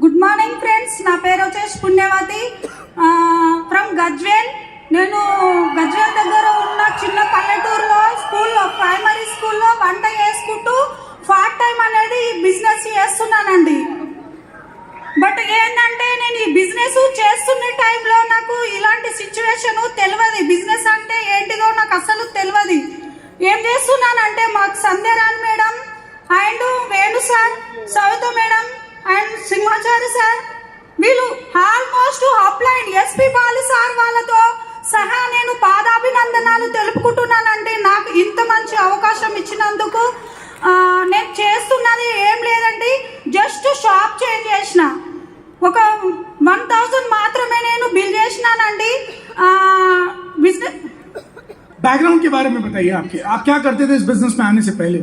Good morning friends, నా పేరు వచ్చేసి పుణ్యవతి ఫ్రమ్ గజ్వేల్. నేను గజ్వేల్ దగ్గర ఉన్న చిన్న పల్లెటూరులో స్కూల్లో, ప్రైమరీ స్కూల్లో వంట చేసుకుంటూ పార్ట్ టైం అనేది బిజినెస్ చేస్తున్నానండి. బట్ ఏంటంటే నేను ఈ బిజినెస్ చేస్తున్న టైంలో నాకు ఇలాంటి సిచ్యువేషన్ తెలియదు. బిజినెస్ అంటే ఏంటిదో నాకు అసలు తెలియదు. ఏం చేస్తున్నానంటే మాకు Sandhyarani madam and Venu sir, Savitha madam and Simhachari sir, వీళ్ళు almost upline SP Bali sir వాళ్ళతో సహా నేను పాదాభినందనాలు తెలుపుకుంటున్నానండి. నాకు ఇంత మంచి అవకాశం ఇచ్చినందుకు. నేను చేస్తున్నది ఏం లేదండి, జస్ట్ షాప్ చేంజ్ చేసిన. ఒక 1000 మాత్రమే నేను బిల్ చేసినానండి. बिजनेस बैकग्राउंड के बारे में बताइए आप क्या करते थे इस बिजनेस में आने से पहले?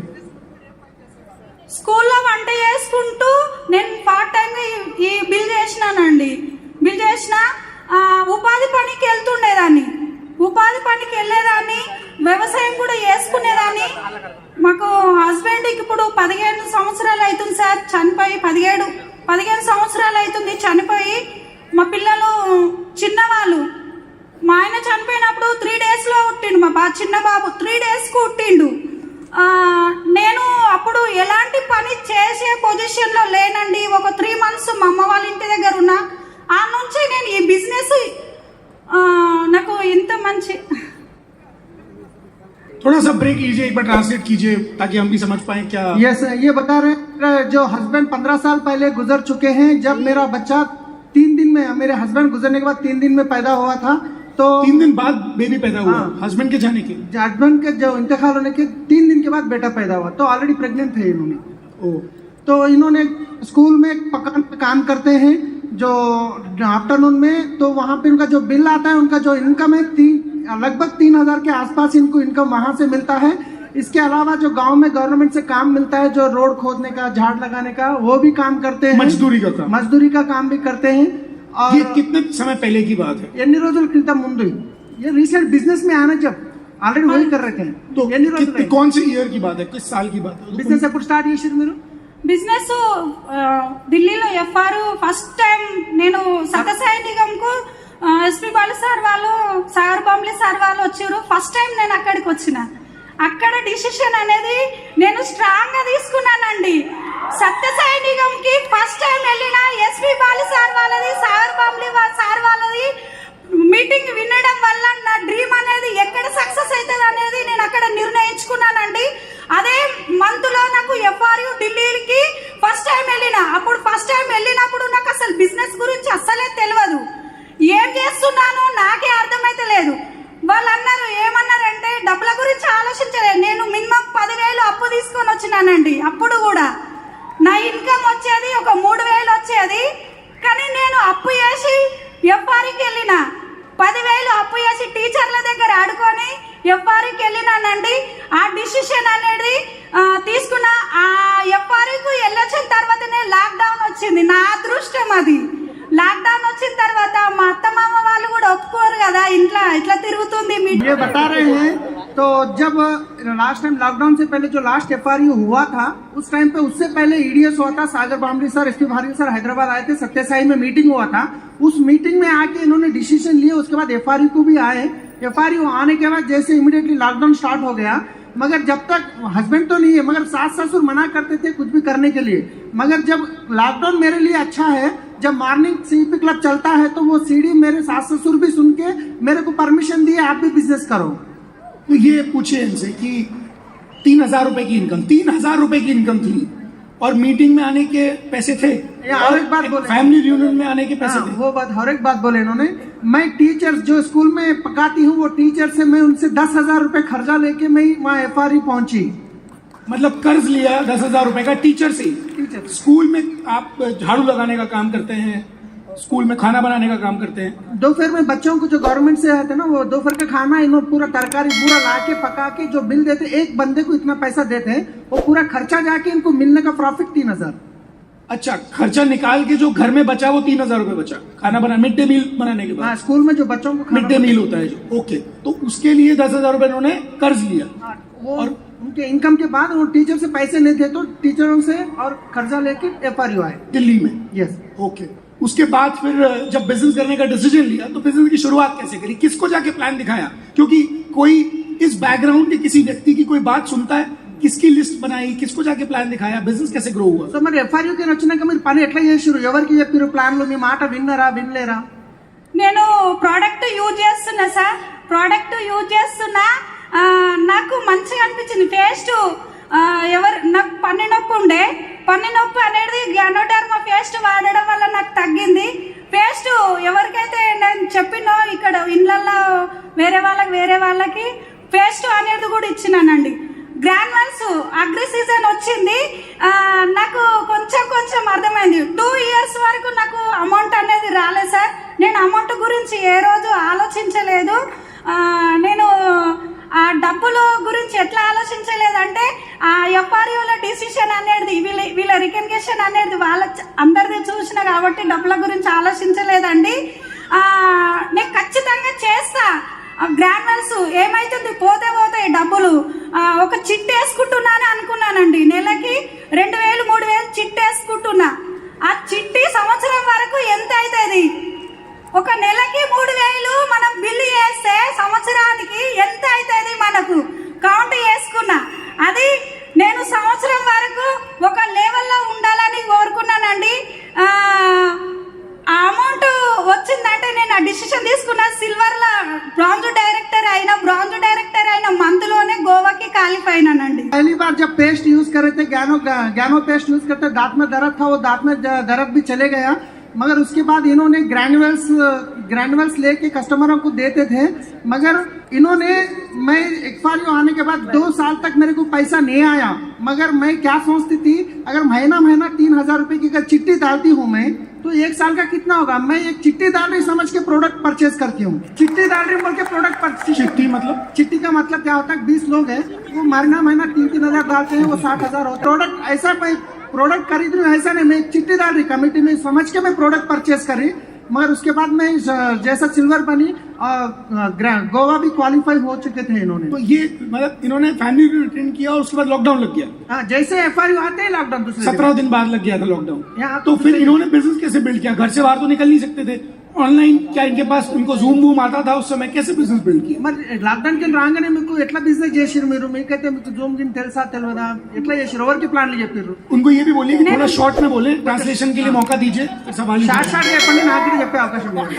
స్కూల్లో వంట చేసుకుంటూ నేను పార్ట్ టైం ఈ బిల్ చేసినానండి. బిల్ చేసిన ఉపాధి పనికి వెళ్తుండేదాన్ని, ఉపాధి పనికి వెళ్ళేదాన్ని, వ్యవసాయం కూడా చేసుకునేదాన్ని. మాకు హస్బెండ్కి ఇప్పుడు 15 సంవత్సరాలు అవుతుంది సార్ చనిపోయి. 15 సంవత్సరాలు అవుతుంది చనిపోయి. మా పిల్లలు చిన్నవాళ్ళు. మా ఆయన చనిపోయినప్పుడు 3 డేస్లో పుట్టిండు. మా చిన్న బాబు 3 డేస్కు పుట్టిండు. నేను అప్పుడు ఎలాంటి పని చేసే పొజిషన్లో లేనండి. ఒక 3 మంత్స్ మా అమ్మ వాళ్ళ ఇంటి దగ్గర ఉన్నా. ఆ నుంచి నేను ఈ బిజినెస్ నాకు ఇంత మంచి. थोड़ा सा ब्रेक लीजिए, एक बार ट्रांसलेट कीजिए ताकि हम भी समझ पाए क्या. यस, ये बता रहे हैं जो हस्बैंड 15 साल पहले गुजर चुके हैं. जब मेरा बच्चा 3 दिन में, मेरे हस्बैंड गुजरने के बाद 3 दिन में पैदा हुआ था, तो 3 दिन बाद बेबी पैदा हुआ हस्बैंड के जाने के. हस्बैंड के जो इंतकाल होने के 3 दिन के बाद बेटा पैदा हुआ, तो ऑलरेडी प्रेग्नेंट थे इन्होंने. तो इन्होंने स्कूल में पकान पे काम करते हैं जो आफ्टरनून में. तो वहाँ पे उनका जो बिल आता है, उनका जो इनकम है लगभग 3000 के आसपास इनको इनकम वहाँ से मिलता है. इसके अलावा जो गांव में गवर्नमेंट से काम मिलता है, जो रोड खोदने का, झाड़ लगाने का, वो भी काम करते हैं. मजदूरी का काम भी करते हैं. और ये कितने समय पहले की बात है? ఎన్ని రోజుల క్రితం ముందు ये రీసెంట్ बिजनेस में आना, जब ऑलरेडी वही कर रहे थे. तो कौन से ईयर की बात है, किस साल की बात है? బిజినెస్ ఎప్పుడు స్టార్ట్ చేశారు మీరు? బిజినెస్ ఢిల్లీలో ఎఫ్ఆర్ ఫస్ట్ టైం నేను సత్యసాయి నిగంకు ఎస్పీ బాలు సార్ వాళ్ళు, సాగర్ బాంబ్లీ సార్ వాళ్ళు వచ్చారు. ఫస్ట్ టైం నేను అక్కడికి వచ్చిన. అక్కడ డిసిషన్ అనేది నేను స్ట్రాంగ్ గా తీసుకున్నానండి. సత్యసాయి నిగంకి ఫస్ట్ టైం వెళ్ళిన ఎస్పీ బాలు సార్ వాళ్ళది, సాగర్ బాంబ్లీ సార్ వాళ్ళది మీటింగ్ వినడం వల్ల నా డ్రీమ్ అనేది ఎక్కడ సక్సెస్ అవుతుంది అనేది నేను అక్కడ నిర్ణయించుకున్నానండి. అదే మంత్ లో నాకు ఎఫ్ఆర్యు ఢిల్లీకి ఫస్ట్ టైం వెళ్ళిన. అప్పుడు ఫస్ట్ టైం వెళ్ళినప్పుడు నాకు అసలు బిజినెస్ గురించి అస్సలే తెలియదు. ఏం చేస్తున్నాను నాకే అర్థమైతే లేదు. వాళ్ళు అన్నారు, ఏమన్నారంటే డబ్బుల గురించి ఆలోచించలేదు. నేను మినిమం 10,000 అప్పు తీసుకొని వచ్చినానండి. అప్పుడు కూడా నా ఇన్కమ్ వచ్చేది ఒక 3,000 వచ్చేది. కానీ నేను అప్పు చేసి ఎఫ్ఆర్కి వెళ్ళిన. 10,000 అప్పు చేసి టీచర్ల దగ్గర ఆడుకొని ఎఫ్ఆర్కి వెళ్ళినానండి. ఆ డిసిషన్ అనేది తీసుకున్న. ఆ ఎఫ్ఆర్కి వెళ్ళొచ్చిన తర్వాతనే లాక్డౌన్ వచ్చింది. నా అదృష్టం అది. లాక్డౌన్ వచ్చిన తర్వాత మా అత్తమామ వాళ్ళు కూడా ఒప్పుకోరు కదా, ఇంట్లో ఇట్లా తిరుగుతుంది. ये बता रहे हैं तो जब लास्ट टाइम लॉकडाउन से पहले जो लास्ट एफआरयू हुआ था, उस टाइम पे उससे पहले ईडीएस हुआ था. सागर बामरी सर, एसपी भारी सर हैदराबाद आए थे. सत्यसाई में मीटिंग हुआ था. उस मीटिंग में आके इन्होंने डिसीजन लिए. उसके बाद एफआरयू को भी आए. एफआरयू आने के बाद जैसे इमीडिएटली लॉकडाउन स्टार्ट हो गया. मगर जब तक हस्बैंड तो नहीं है, मगर सास ससुर मना करते थे कुछ भी करने के लिए. मगर जब लॉकडाउन मेरे लिए अच्छा है, जब मॉर्निंग सीपी क्लब चलता है तो वो सीडी मेरे सास ससुर भी सुन के मेरे को परमिशन दिए, आप भी बिजनेस करो. तो ये पूछे इनसे कि 3000 रुपए की इनकम, 3000 रुपए की इनकम थी और मीटिंग में आने के पैसे थे, और एक बात बोले, फैमिली रियूनियन में आने के पैसे थे. वो बात, और एक बात बोले इन्होंने, मैं टीचर जो स्कूल में पकाती हूँ, वो टीचर से मैं उनसे 10,000 रुपए खर्चा लेके मैं वहाँ एफआरयू पहुंची. मतलब कर्ज लिया 10,000 रुपए का टीचर से. स्कूल में आप झाड़ू लगाने का काम करते हैं, स्कूल में खाना बनाने का काम करते हैं. दोपहर में बच्चों को जो गवर्नमेंट से आते ना, वो दोपहर का खाना इन्होंने पूरा तरकारी पूरा ला के पका के जो बिल देते, एक बंदे को इतना पैसा देते हैं, वो पूरा खर्चा जाके इनको मिलने का प्रॉफिट 3,000. अच्छा, खर्चा निकाल के जो घर में बचा वो 3,000 रुपए बचा खाना बना, मिड डे मील बनाने के बाद. स्कूल में जो बच्चों को मिड डे मील होता है जो, ओके. तो उसके लिए 10,000 रुपए इन्होंने कर्ज लिया. और उनके इनकम के बाद वो टीचर से पैसे नहीं थे, तो टीचरों से और कर्जा लेके एफआरयू आए दिल्ली में. यस. ओके उसके बाद फिर जब बिजनेस करने का डिसीजन लिया तो बिजनेस की शुरुआत कैसे करी, किसको जाके प्लान दिखाया? क्योंकि कोई इस बैकग्राउंड के किसी व्यक्ति की कोई बात सुनता है, किसकी लिस्ट बनाई, किसको जाके प्लान दिखाया, बिजनेस कैसे ग्रो हुआ? సో మరి ఎఫ్ఆర్యూకి వచ్చినాక మీరు పని ఎట్లా చేసిరు? ఎవరికి చెప్పిరు ప్లాన్లు? మీ మాట విన్నరా వినలేరా? నేను ప్రోడక్ట్ యూజ్ చేస్తున్నా సార్, ప్రోడక్ట్ యూజ్ చేస్తున్నా. నాకు మంచిగా అనిపించింది పేస్ట్. నాకు పన్ను నొప్పి ఉండే, పన్ను నొప్పి అనేది గ్యానోడర్మా పేస్ట్ వాడడం వల్ల నాకు తగ్గింది. పేస్ట్ ఎవరికైతే నేను చెప్పినో ఇక్కడ ఇళ్ళల్లో వేరే వాళ్ళకి పేస్ట్ అనేది కూడా ఇచ్చినానండి. గ్రాన్యువల్స్ అగ్రి సీజన్ వచ్చింది, నాకు కొంచెం అర్థమైంది. 2 years వరకు నాకు అమౌంట్ అనేది రాలేదు సార్. నేను అమౌంట్ గురించి ఏ రోజు ఆలోచించలేదు. నేను ఆ డబ్బుల గురించి ఎట్లా ఆలోచించలేదంటే ఆ ఎఫ్ఆర్యూల డిసిషన్ అనేది వీళ్ళ రికగ్నిషన్ అనేది వాళ్ళ అందరిది చూసిన కాబట్టి డబ్బుల గురించి ఆలోచించలేదండి. నేను ఖచ్చితంగా చేస్తా. గ్రాన్యువల్స్ ఏమైతుంది, పోతాయి డబ్బులు. ఒక చిట్ వేసుకుంటున్నాను అనుకున్నానండి, నెలకి 2000 3000 చిట్ వేసుకుంటున్నా. ఆ చిట్టి సంవత్సరం వరకు ఎంత అవుతుంది? ఒక నెలకి 3000 మనం బిల్లు చేస్తే సంవత్సరానికి ఎంత అవుతుంది మనకు కౌంట్ చేసుకున్నా. అది నేను సంవత్సరం వరకు ఒక లెవెల్లో ఉండాలని కోరుకున్నానండి. ఆ అమౌంట్ వచ్చిందంటే నేను ఆ డిసిషన్ తీసుకున్నా. సిల్వర్లో బ్రాంజ్ డైరెక్టర్ అయిన మంత్లోనే గోవాకి క్వాలిఫై అయినానండి. पहली बार जब पेस्ट यूज करे थे, गैनो पेस्ट यूज करते, दांत में दर्द था, वो दांत में दर्द भी चले गया. मगर उसके बाद इन्होंने ग्रैन्युअल्स लेके कस्टमरों को देते थे. मगर इन्होंने, मैं एक्सपायरी आने के बाद 2 साल तक मेरे को पैसा नहीं आया. मगर मैं क्या सोचती थी, अगर महीना 3000 रुपए की अगर चिट्ठी डालती हूँ मैं, तो 1 साल का कितना होगा? मैं एक चिट्ठी डाल रही समझ के प्रोडक्ट परचेज करती हूँ. चिट्ठी डाल रही बोल के प्रोडक्ट परचेज. चिट्ठी का मतलब क्या होता है? 20 लोग हैं, वो महीना 3 हजार डालते हैं, वो 60,000 होता है. प्रोडक्ट ऐसा प्रोडक्ट खरीद रही हूँ ऐसा नहीं, मैं एक चिट्ठी डाल रही कमेटी में समझ के मैं प्रोडक्ट परचेज कर रही. मगर उसके बाद मैं जैसा सिल्वर बनी गोवा भी क्वालिफाई हो चुके थे इन्होंने. तो ये मतलब इन्होंने फैमिली भी रिटर्न किया और उसके बाद लॉकडाउन लग गया. हाँ, जैसे एफआरयू आते हैं लॉकडाउन 17 दिन बाद लग गया था लॉकडाउन. यहाँ तो फिर इन्होंने बिजनेस कैसे बिल्ड किया? घर से बाहर तो निकल नहीं सकते थे. ऑनलाइन क्या इनके पास, उनको जूम बूम आता था उस समय, कैसे बिजनेस बिल्ड किया? మరి లాక్డౌన్ కి రాగానే మీకు ఎట్లా బిజినెస్ చేసిరు? మీరు మీకైతే మీకు జూమ్ గిన్ తెలుసా తెలియదా? ఎట్లా చేసిరు? ఎవరికి ప్లాన్లు చెప్పారు? उनको ये भी बोलिए कि थोड़ा शॉर्ट में बोले, ट्रांसलेशन के लिए मौका दीजिए. सवाल షార్ట్ చెప్పండి, నాకు కూడా చెప్పే అవకాశం ఉంది.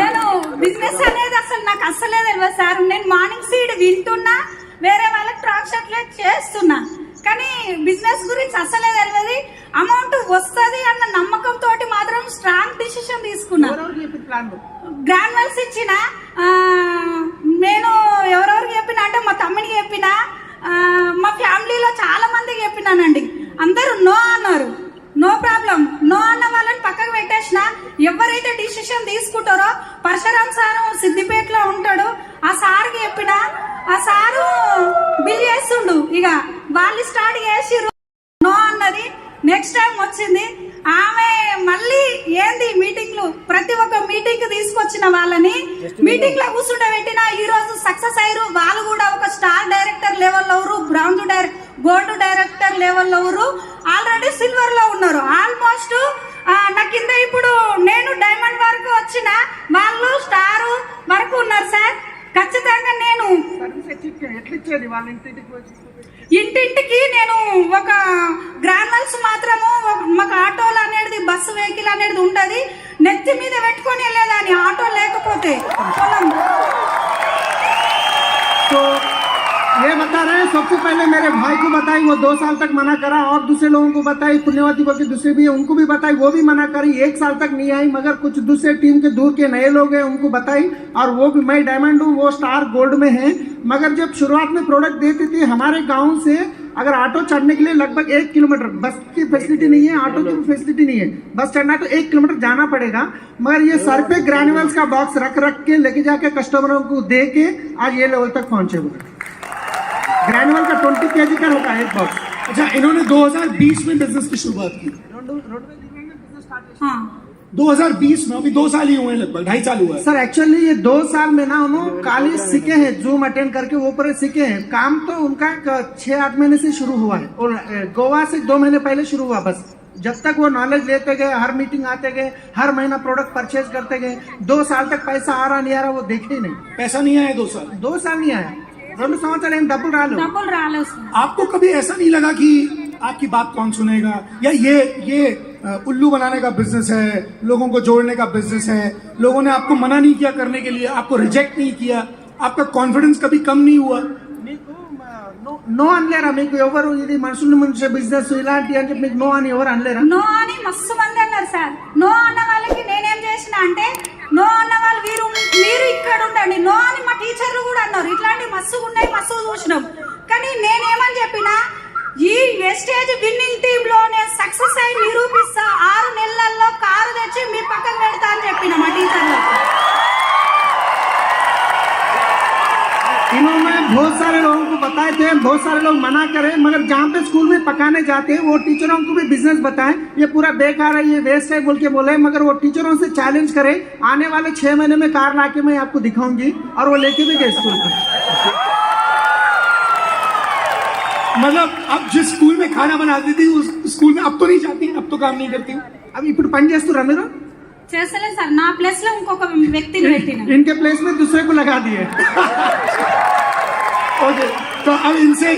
నేను బిజినెస్ అనేది అసలు నాకు అస్సలే తెలియదు సార్. నేను మార్నింగ్ సీడ్ వింటున్నా, వేరే వాళ్ళకి ట్రాన్స్లేట్ చేస్తున్నా, కానీ బిజినెస్ గురించి అస్సలే తెలియదు. అమౌంట్ వస్తుంది అన్న నమ్మకంతో మాత్రం స్ట్రాంగ్ డిసిషన్ తీసుకున్నా. గ్రాన్యువల్స్ ఇచ్చిన నేను ఎవరెవరికి చెప్పిన అంటే మా తమ్మునికి చెప్పిన, మా ఫ్యామిలీలో చాలా మందికి చెప్పినానండి. అందరూ నో అన్నారు. నో ప్రాబ్లం, నో అన్న వాళ్ళని పక్కకు పెట్టేసిన. ఎవరైతే డిసిషన్ తీసుకుంటారో, పరశురామ్ సారు సిద్దిపేటలో ఉంటాడు, ఆ సార్కి చెప్పిన, ఆ సారు బిల్ చేస్తుండు. ఇక వాళ్ళు స్టార్ట్ చేసిర్రు. నో అన్నది నెక్స్ట్ టైం వచ్చింది. ఆమె మళ్ళీ ఏంది మీటింగ్లు, ప్రతి ఒక్క మీటింగ్ తీసుకొచ్చిన వాళ్ళని మీటింగ్ లో కూర్చుండబెట్టిన. ఈ రోజు సక్సెస్ అయ్యారు. వాళ్ళు కూడా ఒక స్టార్ డైరెక్టర్ లెవెల్లో, గోల్డ్ డైరెక్టర్ లెవెల్లో, ఆల్రెడీ సిల్వర్ లో ఉన్నారు. ఆల్మోస్ట్ నా కింద ఇప్పుడు నేను డైమండ్ వరకు వచ్చిన వాళ్ళు స్టార్ వరకు ఉన్నారు సార్. ఖచ్చితంగా నేను ఇంటింటికి నేను ఒక గ్రాన్యువల్స్ మాత్రము, మాకు ఆటోలు అనేది, బస్సు వెహికల్ అనేది ఉంటది, నెత్తి మీద పెట్టుకొని వెళ్ళేదాన్ని ఆటో లేకపోతే పొలం. तो ये बता रहे हैं, सबसे पहले मेरे भाई को बताई, वो 2 साल तक मना करा, और दूसरे लोगों को बताई, पुण्यवती बोल के दूसरे भी है उनको भी बताई, वो भी मना करी. 1 साल तक नहीं आई. मगर कुछ दूसरे टीम के दूर के नए लोग हैं, उनको बताई. और वो भी, मैं डायमंड हूँ, वो स्टार गोल्ड में है. मगर जब शुरुआत में प्रोडक्ट देती थी, हमारे गाँव से अगर ऑटो चढ़ने के लिए लगभग 1 किलोमीटर, बस की फैसिलिटी नहीं है, ऑटो की भी फैसिलिटी नहीं है, बस चढ़ना तो 1 किलोमीटर जाना पड़ेगा. मगर ये सर पे ग्रैन्युअल्स का बॉक्स रख के लेके जाके कस्टमरों को दे के आज ये लेवल तक पहुंचे हुए. ग्रैन्युअल का 20 kg का होता है एक बॉक्स. अच्छा, इन्होंने 2020 में बिजनेस की शुरुआत की. हाँ, 2020 में, अभी 2 साल ही हुए हैं, लगभग 2.5 साल हुआ है. सर एक्चुअली ये 2 साल में ना उन्होंने खाली सीखे हैं, जूम अटेंड करके वो पर सीखे हैं. काम तो उनका 6-8 महीने से शुरू हुआ है, और गोवा से 2 महीने पहले शुरू हुआ बस. जब तक वो नॉलेज लेते गए, हर मीटिंग आते गए, हर महीना प्रोडक्ट परचेज करते गए, 2 साल तक पैसा आ रहा नहीं आ रहा वो देखे ही नहीं. पैसा नहीं आया 2 साल. 2 साल नहीं आया, 2 సంవత్సరాలు ఏం డబ్బులు రాలేదు. డబ్బులు రాలేదు సార్. आपको कभी ऐसा नहीं लगा कि आपकी बात कौन सुनेगा, या ये उल्लू बनाने का बिजनेस है, लोगों को जोड़ने का बिजनेस है, लोगों ने आपको मना नहीं किया करने के लिए, आपको रिजेक्ट नहीं किया, आपका कॉन्फिडेंस कभी कम नहीं हुआ? మీకు నో అనలేరా? మీకు ఎవరు ఇది మనుషుల ముంచే బిజినెస్ ఇలాంటి అని చెప్పి మీకు నో అని ఎవరు అనలేరా? నో అని మస్తు మంది అన్నారు సార్. నో అన్న వాళ్ళకి నేనేం చేసిన అంటే, నో అన్న వాళ్ళు మీరు ఇక్కడ ఉండండి, నో అని మా టీచర్లు కూడా అన్నారు. ఇట్లాంటి మస్తు ఉన్నాయి, మస్తు చూసినాం. కానీ నేనేమని చెప్పినా, ఈ వెస్టేజ్ విన్నింగ్ టీమ్ లో నేను సక్సెస్ అయి నిరూపిస్తా, 6 నెలల్లో కారు తెచ్చి మీ పక్కన పెడతా అని చెప్పిన మా టీచర్లకు. इन्होंने बहुत सारे लोगों को बताए थे, बहुत सारे लोग मना करे, मगर जहाँ पे स्कूल में पकाने जाते हैं वो टीचरों को भी बिजनेस बताएं ये पूरा बेकार है, ये वेस्ट है बोल के बोले, मगर वो टीचरों से चैलेंज करे, आने वाले 6 महीने में कार लाके मैं आपको दिखाऊंगी, और वो लेके भी गए स्कूल में. मतलब अब जिस स्कूल में खाना बनाती थी उस स्कूल में अब तो नहीं जाती, अब तो काम नहीं करती. अब ఇప్పుడు పని చేస్తురా మీరు? చేస్తలేదు సార్. నా ప్లేస్ లో ఇంకొక వ్యక్తిని పెట్టిన. इनके प्लेस में दूसरे को लगा दिए. ओके, तो अब इनसे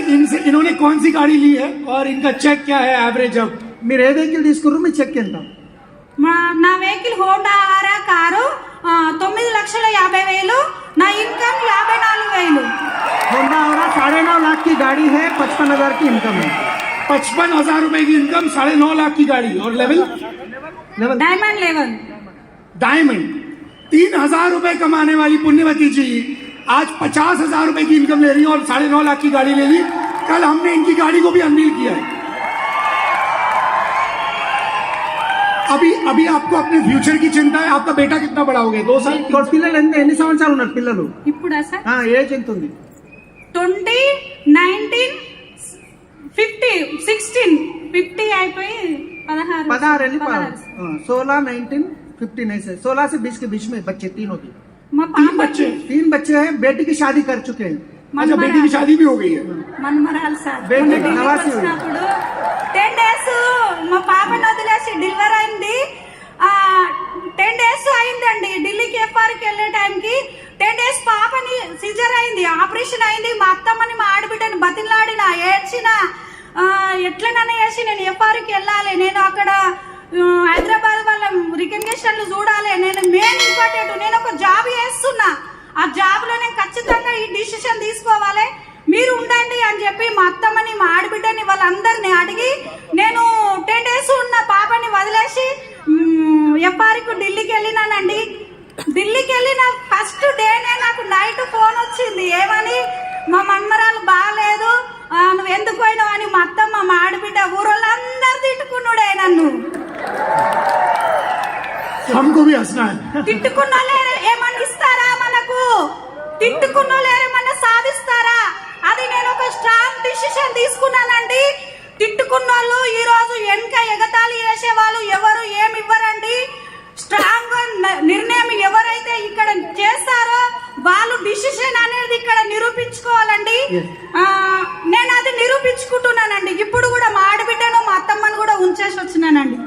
इन्होंने कौन सी गाड़ी ली है और इनका चेक क्या है एवरेज? अब మీరు ఏ వెహికల్ తీసుకుర్రు, మీ చెక్ ఎంత? నా వెహికల్ హోండా ఆరా కారు 9,50,000. నా ఇన్కమ్ 54,000. होंडा और 9.5 लाख की गाड़ी है, 55,000 की इनकम है. 55,000 रुपए की इनकम, 9.5 लाख की गाड़ी, और लेवल డైమండ్ లెవెల్. डायमंड. 3,000 रुपए कमाने वाली पुण्यवती जी आज 50,000 रुपए की इनकम ले रही है और 9.5 लाख की गाड़ी ले ली. कल हमने इनकी गाड़ी को भी अनवील किया है. अभी आपको अपने फ्यूचर की चिंता है. आपका बेटा कितना बड़ा हो गया? 2 साल. పిల్లలు ఎన్ని సంవత్సరాలు ఉన్నారు పిల్లలు? ఇప్పుడా సార్? ఏజ్ ఎంత ఉంది? 20, 19, 50, 16, 50 అయిపోయి 16. 16, 19, 15 ऐसे 16 से 20 के बीच में बच्चे, तीनों की. మా 3 పాప बच्चे. 3 बच्चे हैं, बेटी की शादी कर चुके हैं. अच्छा, बेटी की शादी भी हो गई है. మన్మరాలు సార్. బేబీ మొన్న ఢిల్లీకి నవాసి ఉంది. వచ్చినప్పుడు 10 days మా పాపను వదిలేసి డెలివరీ అయింది. 10 days అయిందండి. ఢిల్లీకి ఎఫ్ఆర్కి వెళ్ళే టైంకి 10 days పాపని సిజర్ అయింది, ఆపరేషన్ అయింది. మా అత్తమ్మని మా ఆడబిడ్డని బతిలాడిన, ఏడ్చిన, ఎట్లనన్నా చేసి నేను ఎఫ్ఆర్కి వెళ్ళాలి, నేను అక్కడ హైదరాబాద్ వాళ్ళ రికగ్నిషన్లు చూడాలి, నేను మెయిన్ ఇంపార్టెంట్, నేను ఒక జాబ్ చేస్తున్నా, ఆ జాబ్ లో నేను ఖచ్చితంగా ఈ డిసిషన్ తీసుకోవాలి, మీరు ఉండండి అని చెప్పి మా అత్తమ్మని మా ఆడబిడ్డని వాళ్ళందరినీ అడిగి నేను 10 days ఉన్న పాపని వదిలేసి ఎఫ్ఆర్కు ఢిల్లీకి వెళ్ళినానండి. ఢిల్లీకి వెళ్ళిన ఫస్ట్ డేనే నాకు నైట్ ఫోన్ వచ్చింది. ఏమని? మా మన్మరాలు బాగాలేదు, నువ్వు ఎందుకు పోయినావు అని మా అత్తమ్మ మా ఆడబిడ్డ ఊరోళ్ళందరూ తిట్టుకున్నాడే నన్ను. हमको भी हंसना है. తిట్టుకున్నోళ్ళే ఏమన్నా ఇస్తారా మనకు? తిట్టుకున్నోళ్ళు ఏమన్నా సాధిస్తారా? అది నేను ఒక స్ట్రాంగ్ డిసిషన్ తీసుకున్నానండి. తిట్టుకున్నోళ్ళు ఈ రోజు వెనక ఎగతాళి చేసే వాళ్ళు ఎవరు ఏమి ఇవ్వరండి. స్ట్రాంగ్ నిర్ణయం ఎవరైతే ఇక్కడ చేస్తారో వాళ్ళు డిసిషన్ అనేది ఇక్కడ నిరూపించుకోవాలండి. నేను అది నిరూపించుకుంటున్నానండి. ఇప్పుడు కూడా మా ఆడబిడ్డను మా అత్తమ్మను కూడా ఉంచేసి వచ్చినానండి.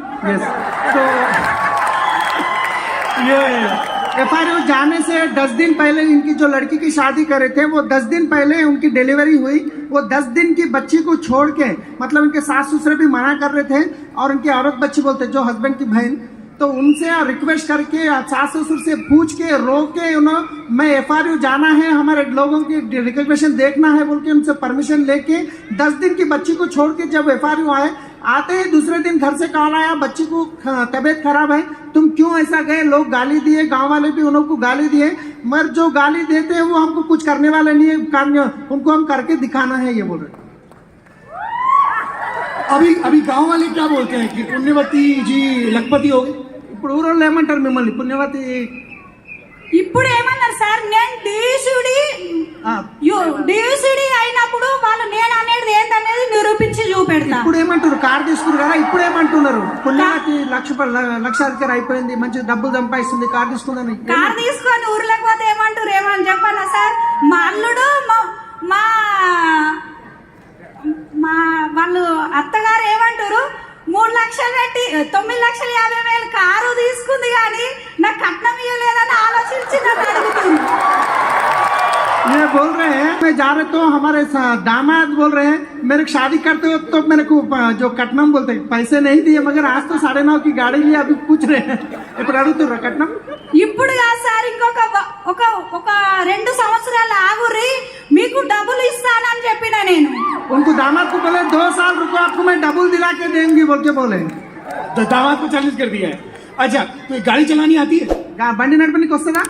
तो ये एफआरयू जाने से 10 दिन पहले इनकी जो लड़की की शादी करे थे, वो 10 दिन पहले उनकी डिलीवरी हुई. वो 10 दिन की बच्ची को छोड़ के, मतलब उनके सास ससुर भी मना कर रहे थे, और उनकी औरत बच्ची बोलते जो हस्बैंड की बहन, तो उनसे रिक्वेस्ट करके सास ससुर से पूछ के रो के मैं एफआरयू जाना है, हमारे लोगों की रिकग्निशन देखना है बोल के उनसे परमिशन लेके 10 दिन की बच्ची को छोड़ के जब एफआरयू आए, आते ही दूसरे दिन घर से कॉल आया, बच्ची को तबीयत खराब है, तुम क्यों ऐसा गए? लोग गाली दिए, गांव वाले भी उनको गाली दिए, मगर जो गाली देते हैं वो हमको कुछ करने वाले नहीं है, उनको हम करके दिखाना है, ये बोल रहे. अभी गांव वाले क्या बोलते हैं कि पुण्यवती जी लखपति हो गए? ఇప్పుడు ఊరోళ్ళు ఏమంటారు మిమ్మల్ని? పుణ్యవతి ఇప్పుడు ఏమన్నారు సార్? నేను డివిసిడి అయినప్పుడు వాళ్ళు నేను అనేది ఏంటనేది నిరూపించి చూపెడతా. ఇప్పుడు ఏమంటారు? కార్ తీసుకున్నారు కదా, ఇప్పుడు ఏమంటున్నారు? పుణ్యవతి లక్షాధికారి అయిపోయింది, మంచి డబ్బులు సంపాదిస్తుంది, కార్ తీసుకుందని. కార్ తీసుకొని ఊర్లోకి పోతే ఏమంటారు? ఏమని చెప్పాలా సార్? మా అల్లుడు మా వాళ్ళు అత్తగారు ఏమంటారు? 3 లక్షలు పెట్టి 9,50,000 కారు తీసుకుంది కానీ నాకు కట్నం ఇవ్వలేదని ఆలోచించి నన్ను అడుగుతుంది. ये बोल रहे हैं मैं जा रहे तो हमारे दामाद बोल रहे हैं मेरे को शादी करते हो तो मेरे को जो कटनम बोलते हैं पैसे नहीं दिए मगर आज तो 9:30 की गाड़ी लिए अभी पूछ रहे हैं ఇప్పుడు అడుగుతుర్రా కట్నం ఇప్పుడు కాదు సార్, ఇంకొక ఒక ఒక 2 సంవత్సరాలు ఆగురి మీకు డబ్బులు ఇస్తానని చెప్పిన నేను. उनको दामाद को बोले 2 साल रुको आपको मैं डबल दिला के देंगी बोल के बोले. तो दामाद को चैलेंज कर दिया है. अच्छा, तो ये गाड़ी चलानी आती है? బండి నడపనికి వస్తుందా?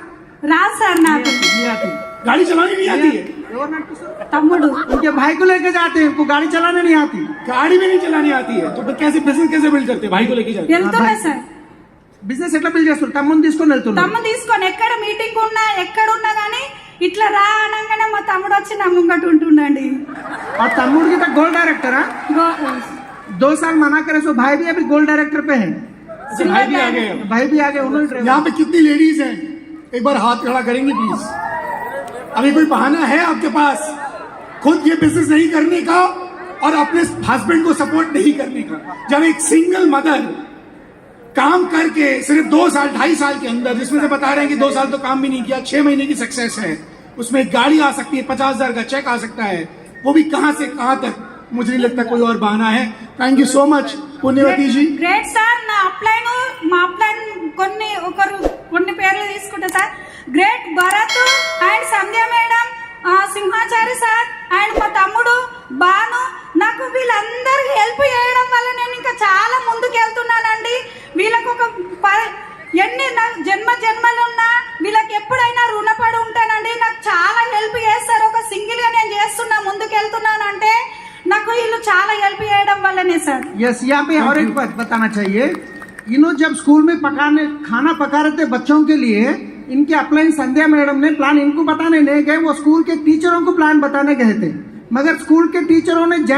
రాదు సార్ నాకు. गाड़ी चलानी नहीं आती है? ఎవరు నడిపిస్తారు? తమ్ముడు उनके भाई को लेके जाते हैं, उनको गाड़ी चलाने नहीं आती. गाड़ी भी नहीं चलानी आती है तो फिर कैसे बिजनेस कैसे बिल्ड करते हैं? भाई को लेके जाते हैं. వెళ్తున్నా సార్. బిజినెస్ ఎట్లా బిల్డ్ చేస్తారు? తమ్ముని తీసుకొని వెళ్తున్నారు. తమ్ముడు తీసుకొని ఎక్కడ మీటింగ్ ఉన్నా ఎక్కడున్నా గానీ ఇట్లా రా అనగానే మా తమ్ముడు వచ్చి నా ముంగట ఉంటుండండి. और तम्मुड़ की तो गोल्ड डायरेक्टर है. 2 साल मना करे सो भाई भी अभी गोल्ड डायरेक्टर पे है. अच्छा, भाई भी आ गए हैं. भाई भी आगे उन्होंने यहाँ पे कितनी लेडीज हैं? एक बार हाथ खड़ा करेंगे प्लीज. अभी कोई बहाना है आपके पास खुद ये बिजनेस नहीं करने का और अपने हस्बैंड को सपोर्ट नहीं करने का? जब एक सिंगल मदर काम करके सिर्फ 2 साल 2.5 साल के अंदर, जिसमें से बता रहे हैं कि 2 साल तो काम भी नहीं किया, 6 महीने की सक्सेस है, उसमें एक गाड़ी आ सकती है, 50,000 का चेक आ सकता है, वो भी कहां से कहां तक. मुझे नहीं लगता कोई और बहाना है. Thank you so much Punyavathi ji. Great sir. నా అప్లైన్ మా అప్లైన్ కొన్ని పేర్లు తీసుకుంటా sir. Great Bharath and Sandhya madam, Simhachari sir and మా తమ్ముడు బాను, నాకు వీళ్ళందరికీ హెల్ప్ చేయడం వల్ల నేను ఇంకా చాలా ముందుకు వెళ్తున్నానండి. వీళ్ళకు ఒక ఎన్ని జన్మలున్నా వీళ్ళకి ఎప్పుడైనా రుణపడి ఉంటానండి. నాకు చాలా హెల్ప్ చేస్తారు. ఒక సింగిల్ గా నేను చేస్తున్నా ముందుకు వెళ్తున్నానంటే నాకు వీళ్ళు చాలా హెల్ప్ చేయడం వల్లనే సార్. यस, यहाँ पे और एक बात बताना चाहिए. इन्हों जब स्कूल में खाना पका रहे थे बच्चों के लिए, इनके अपलाइन संध्या मैडम ने प्लान इनको बताने नहीं गए, वो स्कूल के टीचरों को प्लान बताने गए थे. मगर स्कूल के टीचरों ने